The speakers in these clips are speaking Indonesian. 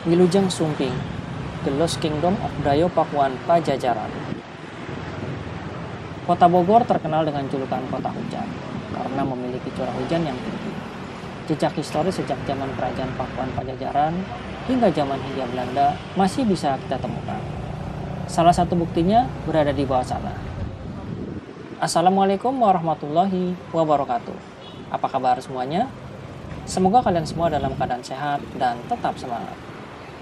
Wilujeng Sumping, The Lost Kingdom of Dayo Pakuan Pajajaran. Kota Bogor terkenal dengan julukan kota hujan karena memiliki curah hujan yang tinggi. Jejak historis sejak zaman kerajaan Pakuan Pajajaran hingga zaman Hindia Belanda masih bisa kita temukan. Salah satu buktinya berada di bawah sana. Assalamualaikum warahmatullahi wabarakatuh. Apa kabar semuanya? Semoga kalian semua dalam keadaan sehat dan tetap semangat.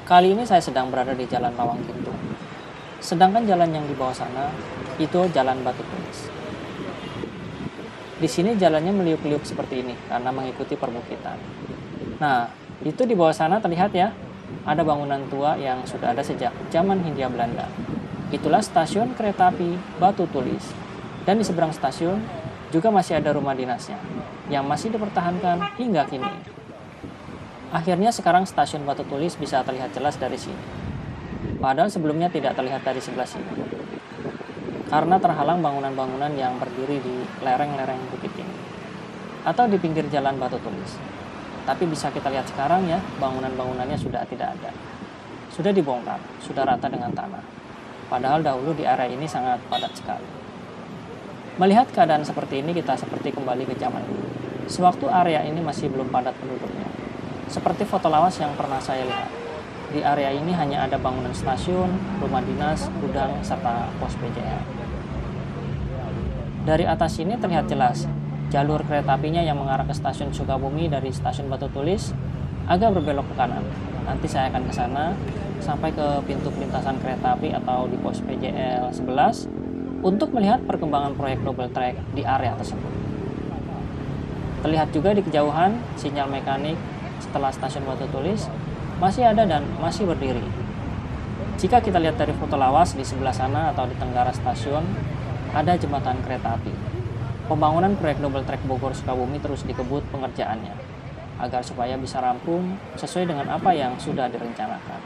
Kali ini saya sedang berada di Jalan Lawang Gintung. Sedangkan jalan yang di bawah sana itu Jalan Batu Tulis. Di sini jalannya meliuk-liuk seperti ini karena mengikuti perbukitan. Nah, itu di bawah sana terlihat ya, ada bangunan tua yang sudah ada sejak zaman Hindia Belanda. Itulah stasiun kereta api Batu Tulis. Dan di seberang stasiun juga masih ada rumah dinasnya yang masih dipertahankan hingga kini. Akhirnya sekarang stasiun Batu Tulis bisa terlihat jelas dari sini. Padahal sebelumnya tidak terlihat dari sebelah sini. Karena terhalang bangunan-bangunan yang berdiri di lereng-lereng bukit ini. Atau di pinggir jalan Batu Tulis. Tapi bisa kita lihat sekarang ya, bangunan-bangunannya sudah tidak ada. Sudah dibongkar, sudah rata dengan tanah. Padahal dahulu di area ini sangat padat sekali. Melihat keadaan seperti ini, kita seperti kembali ke zaman dulu. Sewaktu area ini masih belum padat penduduknya. Seperti foto lawas yang pernah saya lihat. Di area ini hanya ada bangunan stasiun, rumah dinas, gudang, serta pos PJL. Dari atas sini terlihat jelas, jalur kereta apinya yang mengarah ke stasiun Sukabumi dari stasiun Batu Tulis agak berbelok ke kanan. Nanti saya akan ke sana sampai ke pintu pelintasan kereta api atau di pos PJL 11 untuk melihat perkembangan proyek double track di area tersebut. Terlihat juga di kejauhan sinyal mekanik setelah stasiun Batu Tulis masih ada dan masih berdiri. Jika kita lihat dari foto lawas di sebelah sana atau di tenggara stasiun ada jembatan kereta api. Pembangunan proyek double track Bogor Sukabumi terus dikebut pengerjaannya agar supaya bisa rampung sesuai dengan apa yang sudah direncanakan.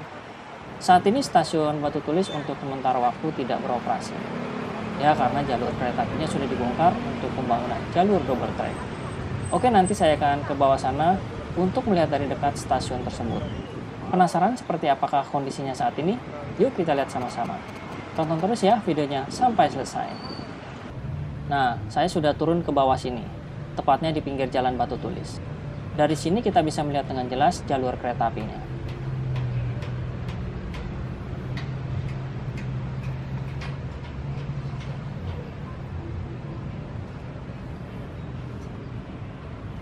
Saat ini stasiun Batu Tulis untuk sementara waktu tidak beroperasi. Ya karena jalur kereta apinya sudah dibongkar untuk pembangunan jalur double track. Oke, nanti saya akan ke bawah sana untuk melihat dari dekat stasiun tersebut. Penasaran seperti apakah kondisinya saat ini? Yuk kita lihat sama-sama. Tonton terus ya videonya sampai selesai. Nah, saya sudah turun ke bawah sini, tepatnya di pinggir jalan Batu Tulis. Dari sini kita bisa melihat dengan jelas jalur kereta apinya.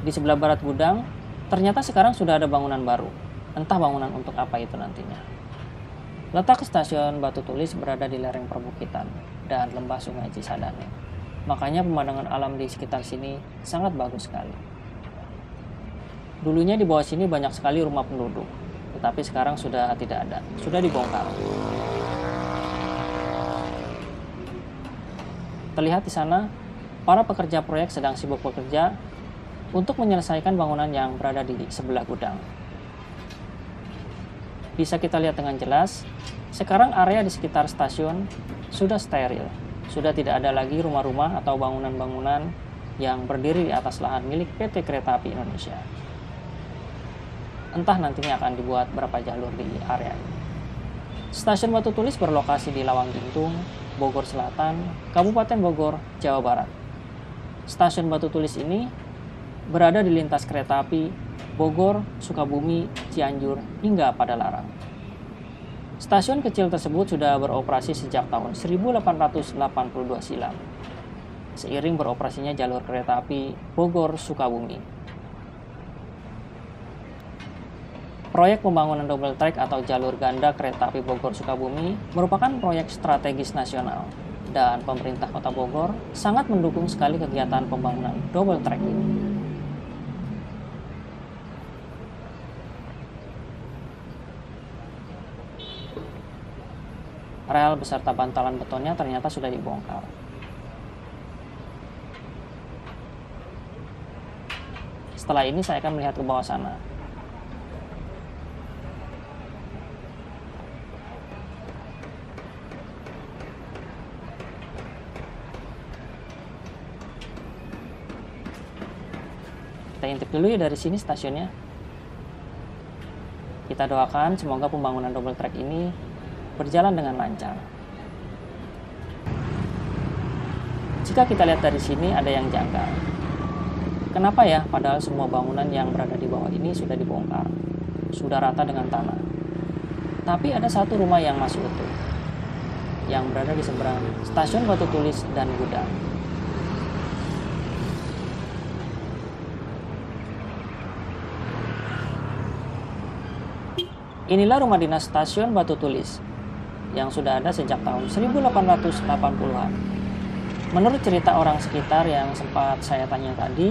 Di sebelah barat gudang, ternyata sekarang sudah ada bangunan baru. Entah bangunan untuk apa itu nantinya. Letak stasiun Batu Tulis berada di lereng perbukitan dan lembah Sungai Cisadane. Makanya pemandangan alam di sekitar sini sangat bagus sekali. Dulunya di bawah sini banyak sekali rumah penduduk, tetapi sekarang sudah tidak ada, sudah dibongkar. Terlihat di sana, para pekerja proyek sedang sibuk bekerja untuk menyelesaikan bangunan yang berada di sebelah gudang. Bisa kita lihat dengan jelas, sekarang area di sekitar stasiun sudah steril. Sudah tidak ada lagi rumah-rumah atau bangunan-bangunan yang berdiri di atas lahan milik PT Kereta Api Indonesia. Entah nantinya akan dibuat berapa jalur di area ini. Stasiun Batu Tulis berlokasi di Lawang Gintung, Bogor Selatan, Kabupaten Bogor, Jawa Barat. Stasiun Batu Tulis ini berada di lintas kereta api Bogor, Sukabumi, Cianjur, hingga Padalarang. Stasiun kecil tersebut sudah beroperasi sejak tahun 1882 silam, seiring beroperasinya jalur kereta api Bogor, Sukabumi. Proyek pembangunan double track atau jalur ganda kereta api Bogor, Sukabumi merupakan proyek strategis nasional, dan pemerintah Kota Bogor sangat mendukung sekali kegiatan pembangunan double track ini. Rel beserta bantalan betonnya ternyata sudah dibongkar. Setelah ini saya akan melihat ke bawah sana. Kita intip dulu ya dari sini stasiunnya. Kita doakan semoga pembangunan double track ini berjalan dengan lancar. Jika kita lihat dari sini ada yang janggal. Kenapa ya padahal semua bangunan yang berada di bawah ini sudah dibongkar, sudah rata dengan tanah. Tapi ada satu rumah yang masih utuh, yang berada di seberang stasiun Batu Tulis dan gudang. Inilah rumah dinas stasiun Batu Tulis yang sudah ada sejak tahun 1880-an. Menurut cerita orang sekitar yang sempat saya tanya tadi,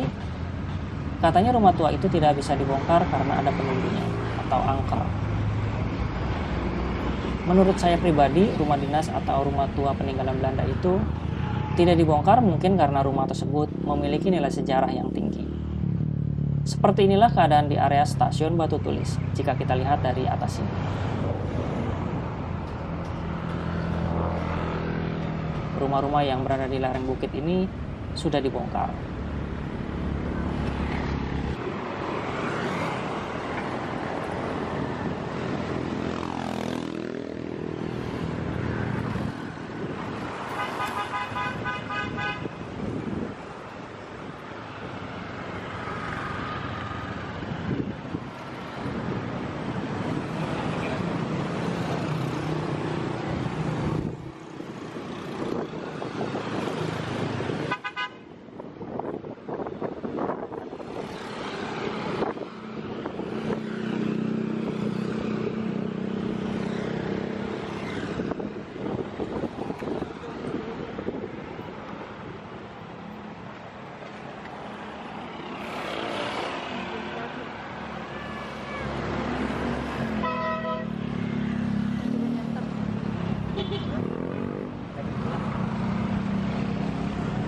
katanya rumah tua itu tidak bisa dibongkar karena ada penunggunya atau angker. Menurut saya pribadi, rumah dinas atau rumah tua peninggalan Belanda itu tidak dibongkar mungkin karena rumah tersebut memiliki nilai sejarah yang tinggi. Seperti inilah keadaan di area stasiun Batu Tulis jika kita lihat dari atas ini. Rumah-rumah yang berada di lereng bukit ini sudah dibongkar.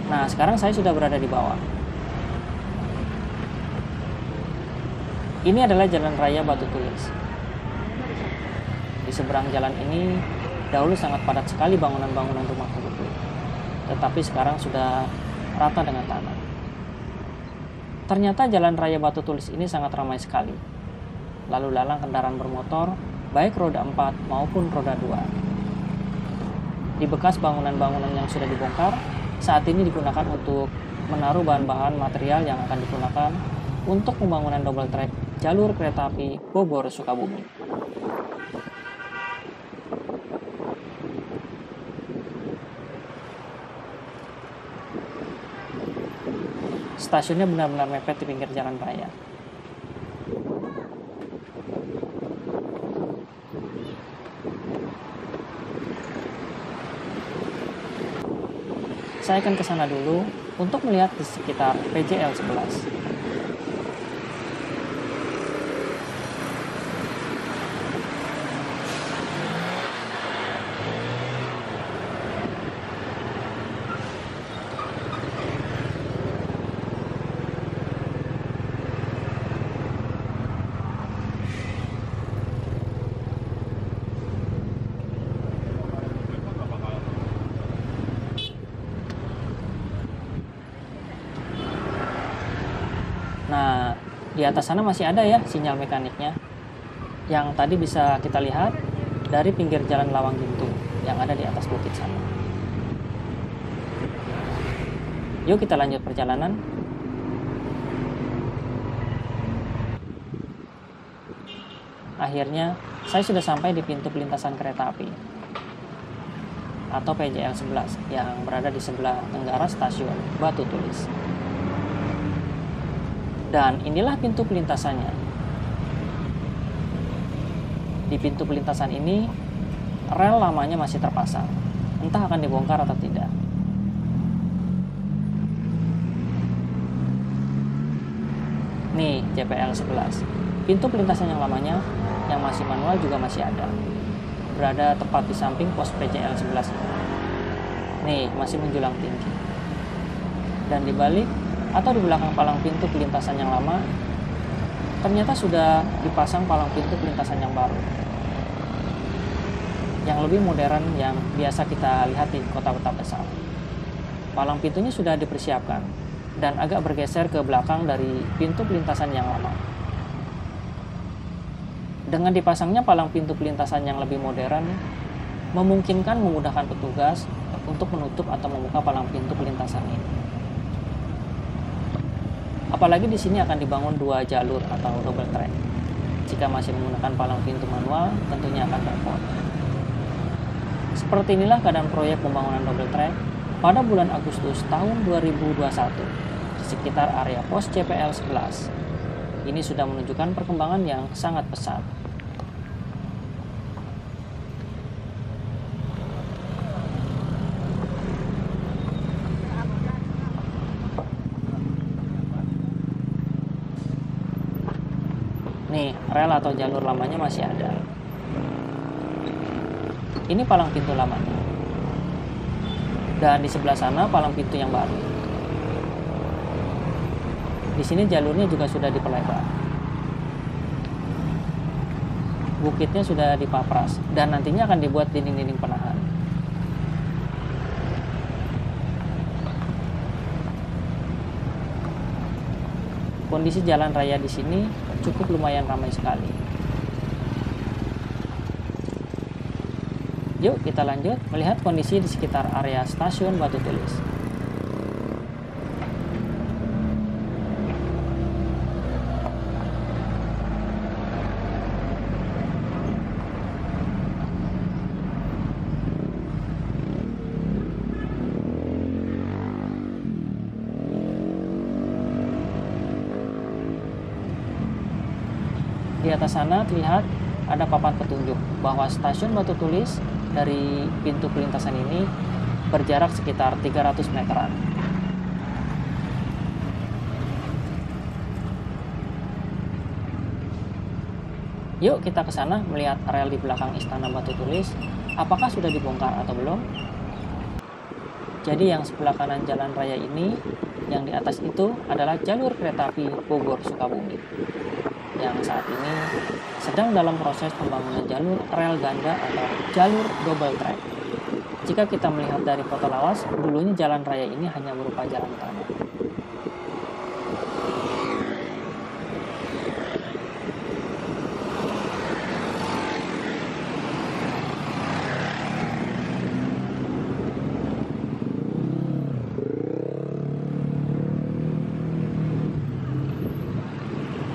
Nah, sekarang saya sudah berada di bawah. Ini adalah jalan raya Batu Tulis. Di seberang jalan ini dahulu sangat padat sekali bangunan-bangunan rumah penduduk, tetapi sekarang sudah rata dengan tanah. Ternyata jalan raya Batu Tulis ini sangat ramai sekali. Lalu lalang kendaraan bermotor, baik roda 4 maupun roda 2. Di bekas bangunan-bangunan yang sudah dibongkar, saat ini digunakan untuk menaruh bahan-bahan material yang akan digunakan untuk pembangunan double track jalur kereta api Bogor Sukabumi. Stasiunnya benar-benar mepet di pinggir jalan raya. Saya akan ke sana dulu untuk melihat di sekitar PJL 11. Nah, di atas sana masih ada ya sinyal mekaniknya, yang tadi bisa kita lihat dari pinggir jalan Lawang Gintung yang ada di atas bukit sana. Yuk kita lanjut perjalanan. Akhirnya, saya sudah sampai di pintu pelintasan kereta api atau PJL 11 yang berada di sebelah tenggara stasiun Batu Tulis. Dan inilah pintu pelintasannya. Di pintu pelintasan ini, rel lamanya masih terpasang. Entah akan dibongkar atau tidak. Nih, JPL 11. Pintu pelintasan yang lamanya, yang masih manual juga masih ada. Berada tepat di samping pos PJL 11 ini. Nih, masih menjulang tinggi. Dan di balik atau di belakang palang pintu pelintasan yang lama, ternyata sudah dipasang palang pintu pelintasan yang baru, yang lebih modern yang biasa kita lihat di kota-kota besar. Palang pintunya sudah dipersiapkan dan agak bergeser ke belakang dari pintu pelintasan yang lama. Dengan dipasangnya palang pintu pelintasan yang lebih modern, memungkinkan memudahkan petugas untuk menutup atau membuka palang pintu pelintasan ini. Apalagi di sini akan dibangun 2 jalur atau double track. Jika masih menggunakan palang pintu manual, tentunya akan repot. Seperti inilah keadaan proyek pembangunan double track pada bulan Agustus tahun 2021 di sekitar area pos CPL 11. Ini sudah menunjukkan perkembangan yang sangat pesat. Nih, rel atau jalur lamanya masih ada. Ini palang pintu lamanya. Dan di sebelah sana palang pintu yang baru. Di sini jalurnya juga sudah diperlebar. Bukitnya sudah dipapras dan nantinya akan dibuat dinding-dinding penahan. Kondisi jalan raya di sini cukup lumayan ramai sekali. Yuk kita lanjut melihat kondisi di sekitar area stasiun Batu Tulis. Di atas sana terlihat ada papan petunjuk bahwa stasiun Batu Tulis dari pintu pelintasan ini berjarak sekitar 300 meteran. Yuk kita ke sana melihat rel di belakang Istana Batu Tulis, apakah sudah dibongkar atau belum? Jadi yang sebelah kanan jalan raya ini, yang di atas itu adalah jalur kereta api Bogor Sukabumi, yang saat ini sedang dalam proses pembangunan jalur rel ganda atau jalur double track. Jika kita melihat dari foto lawas, dulunya jalan raya ini hanya berupa jalan tanah.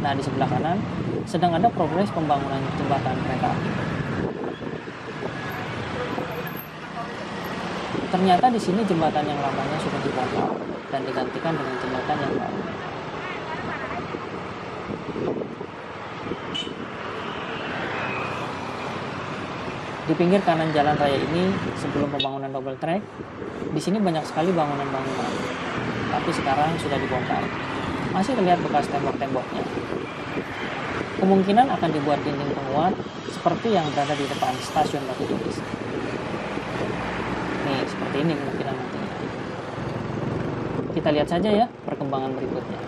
Nah, di sebelah kanan sedang ada progres pembangunan jembatan kereta api. Ternyata di sini jembatan yang lamanya sudah dibongkar dan digantikan dengan jembatan yang baru. Di pinggir kanan jalan raya ini, sebelum pembangunan double track, di sini banyak sekali bangunan-bangunan, tapi sekarang sudah dibongkar. Masih terlihat bekas tembok-temboknya. Kemungkinan akan dibuat dinding penguat seperti yang berada di depan stasiun Batu Tulis. Nih, seperti ini kemungkinan nantinya. Kita lihat saja ya perkembangan berikutnya.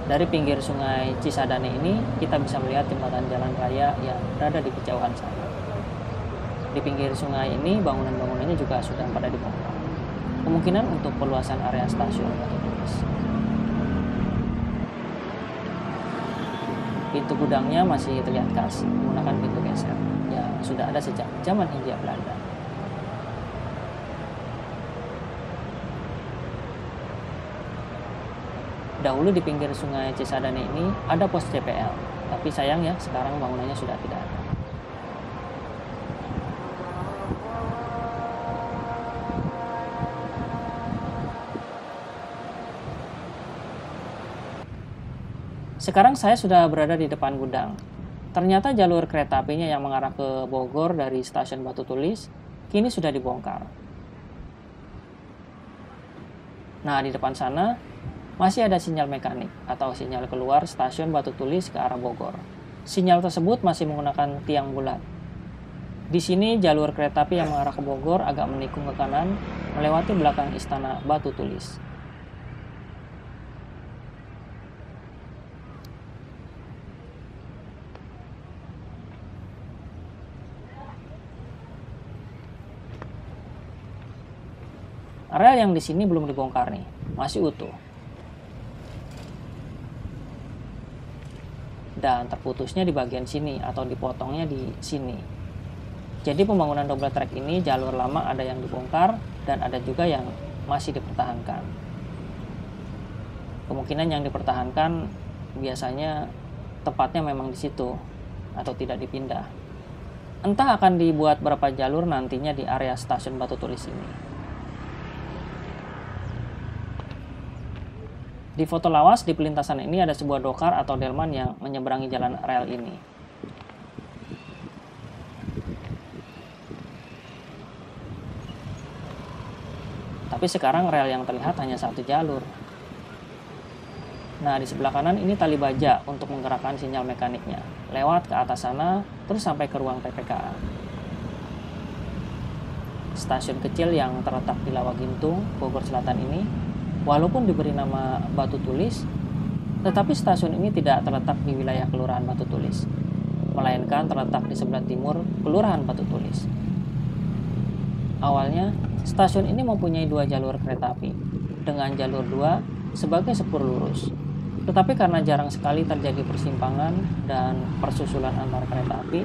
Dari pinggir sungai Cisadane ini, kita bisa melihat jembatan jalan raya yang berada di kejauhan sana. Di pinggir sungai ini, bangunan-bangunannya juga sudah pada dibongkar. Kemungkinan untuk perluasan area stasiun Batu Tulis. Pintu gudangnya masih terlihat khas, menggunakan pintu geser, yang sudah ada sejak zaman Hindia Belanda. Dahulu di pinggir sungai Cisadane ini ada pos CPL, tapi sayang ya sekarang bangunannya sudah tidak ada. Sekarang saya sudah berada di depan gudang. Ternyata jalur kereta apinya yang mengarah ke Bogor dari stasiun Batu Tulis kini sudah dibongkar. Nah, di depan sana masih ada sinyal mekanik atau sinyal keluar stasiun Batu Tulis ke arah Bogor. Sinyal tersebut masih menggunakan tiang bulat. Di sini jalur kereta api yang mengarah ke Bogor agak menikung ke kanan melewati belakang Istana Batu Tulis. Rel yang di sini belum dibongkar nih, masih utuh. Dan terputusnya di bagian sini atau dipotongnya di sini. Jadi pembangunan double track ini jalur lama ada yang dibongkar dan ada juga yang masih dipertahankan. Kemungkinan yang dipertahankan biasanya tepatnya memang di situ atau tidak dipindah. Entah akan dibuat berapa jalur nantinya di area stasiun Batu Tulis ini. Di foto lawas di pelintasan ini ada sebuah dokar atau delman yang menyeberangi jalan rel ini. Tapi sekarang rel yang terlihat hanya satu jalur. Nah, di sebelah kanan ini tali baja untuk menggerakkan sinyal mekaniknya. Lewat ke atas sana, terus sampai ke ruang PPKA. Stasiun kecil yang terletak di Lawagintung, Bogor Selatan ini, walaupun diberi nama Batu Tulis, tetapi stasiun ini tidak terletak di wilayah Kelurahan Batu Tulis, melainkan terletak di sebelah timur Kelurahan Batu Tulis. Awalnya, stasiun ini mempunyai 2 jalur kereta api, dengan jalur 2 sebagai sepur lurus. Tetapi karena jarang sekali terjadi persimpangan dan persusulan antar kereta api,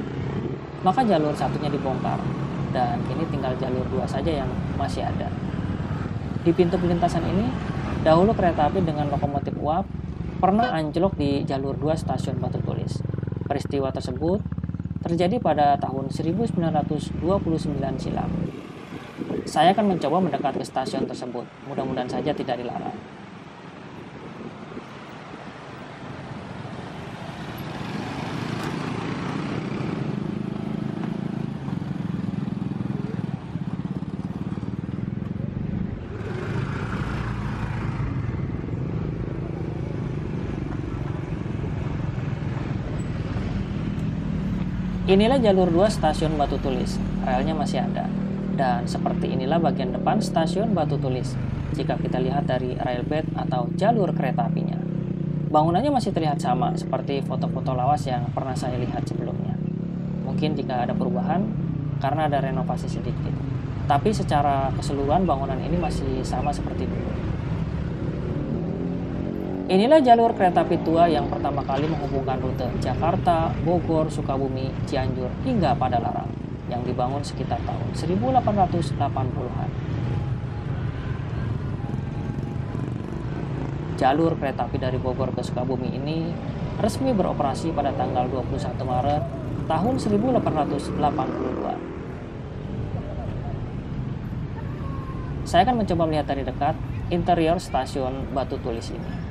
maka jalur satunya dibongkar, dan kini tinggal jalur 2 saja yang masih ada. Di pintu pelintasan ini, dahulu kereta api dengan lokomotif uap pernah anjlok di jalur 2 stasiun Batu Tulis. Peristiwa tersebut terjadi pada tahun 1929 silam. Saya akan mencoba mendekat ke stasiun tersebut, mudah-mudahan saja tidak dilarang. Inilah jalur 2 stasiun Batu Tulis, relnya masih ada. Dan seperti inilah bagian depan stasiun Batu Tulis, jika kita lihat dari railbed atau jalur kereta apinya. Bangunannya masih terlihat sama, seperti foto-foto lawas yang pernah saya lihat sebelumnya. Mungkin jika ada perubahan, karena ada renovasi sedikit. Tapi secara keseluruhan bangunan ini masih sama seperti dulu. Inilah jalur kereta api tua yang pertama kali menghubungkan rute Jakarta, Bogor, Sukabumi, Cianjur, hingga Padalarang, yang dibangun sekitar tahun 1880-an. Jalur kereta api dari Bogor ke Sukabumi ini resmi beroperasi pada tanggal 21 Maret tahun 1882. Saya akan mencoba melihat dari dekat interior stasiun Batu Tulis ini.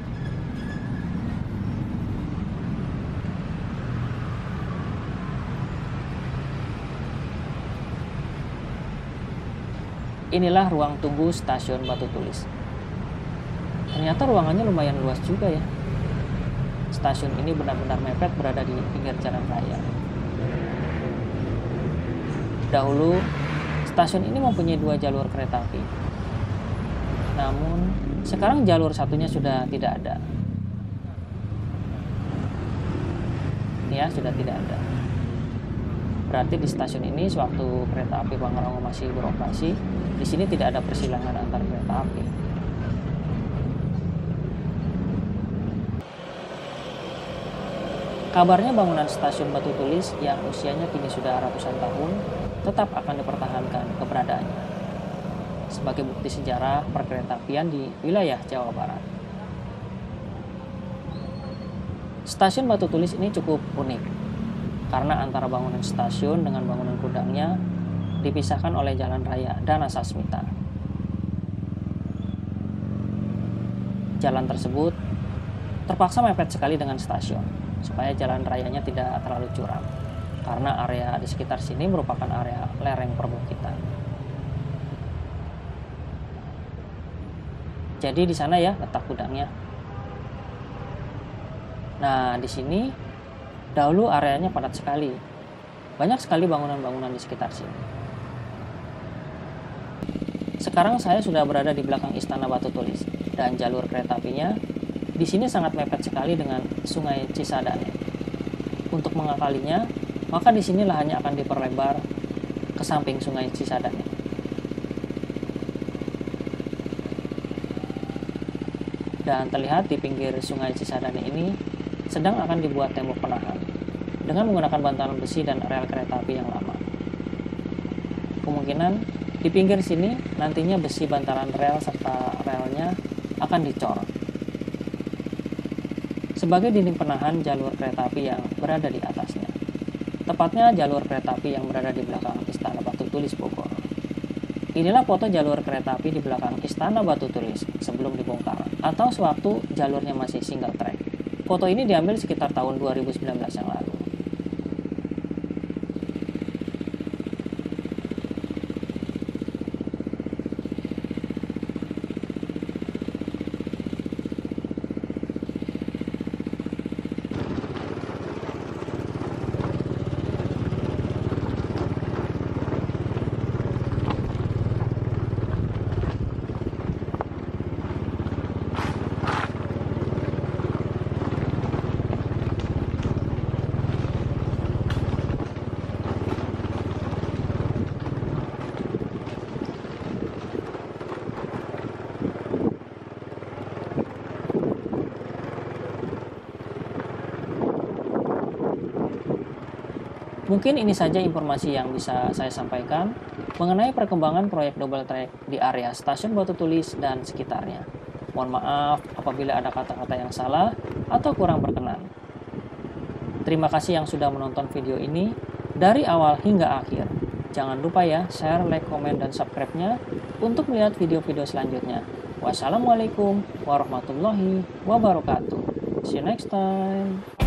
Inilah ruang tunggu stasiun Batu Tulis. Ternyata ruangannya lumayan luas juga ya. Stasiun ini benar-benar mepet berada di pinggir jalan raya. Dahulu, stasiun ini mempunyai 2 jalur kereta api. Namun, sekarang jalur satunya sudah tidak ada. Ya, sudah tidak ada. Berarti di stasiun ini sewaktu kereta api Bangarongo masih beroperasi, di sini tidak ada persilangan antar kereta api. Kabarnya bangunan stasiun Batu Tulis yang usianya kini sudah ratusan tahun tetap akan dipertahankan keberadaannya sebagai bukti sejarah perkeretaapian di wilayah Jawa Barat. Stasiun Batu Tulis ini cukup unik karena antara bangunan stasiun dengan bangunan gudangnya dipisahkan oleh jalan raya Dana Sasmita. Jalan tersebut terpaksa mepet sekali dengan stasiun supaya jalan rayanya tidak terlalu curam karena area di sekitar sini merupakan area lereng perbukitan. Jadi di sana ya letak gudangnya. Nah, di sini dahulu areanya padat sekali. Banyak sekali bangunan-bangunan di sekitar sini. Sekarang saya sudah berada di belakang Istana Batu Tulis dan jalur kereta apinya di sini sangat mepet sekali dengan Sungai Cisadane. Untuk mengakalinya, maka di sini lahannya akan diperlebar ke samping Sungai Cisadane. Dan terlihat di pinggir sungai Cisadane ini sedang akan dibuat tembok penahan dengan menggunakan bantalan besi dan rel kereta api yang lama. Kemungkinan di pinggir sini nantinya besi bantalan rel serta relnya akan dicor sebagai dinding penahan jalur kereta api yang berada di atasnya. Tepatnya jalur kereta api yang berada di belakang Istana Batu Tulis Bogor. Inilah foto jalur kereta api di belakang Istana Batu Tulis sebelum dibongkar atau sewaktu jalurnya masih single track. Foto ini diambil sekitar tahun 2019 yang lalu. Mungkin ini saja informasi yang bisa saya sampaikan mengenai perkembangan proyek double track di area stasiun Batu Tulis dan sekitarnya. Mohon maaf apabila ada kata-kata yang salah atau kurang berkenan. Terima kasih yang sudah menonton video ini dari awal hingga akhir. Jangan lupa ya share, like, komen, dan subscribe-nya untuk melihat video-video selanjutnya. Wassalamualaikum warahmatullahi wabarakatuh. See you next time.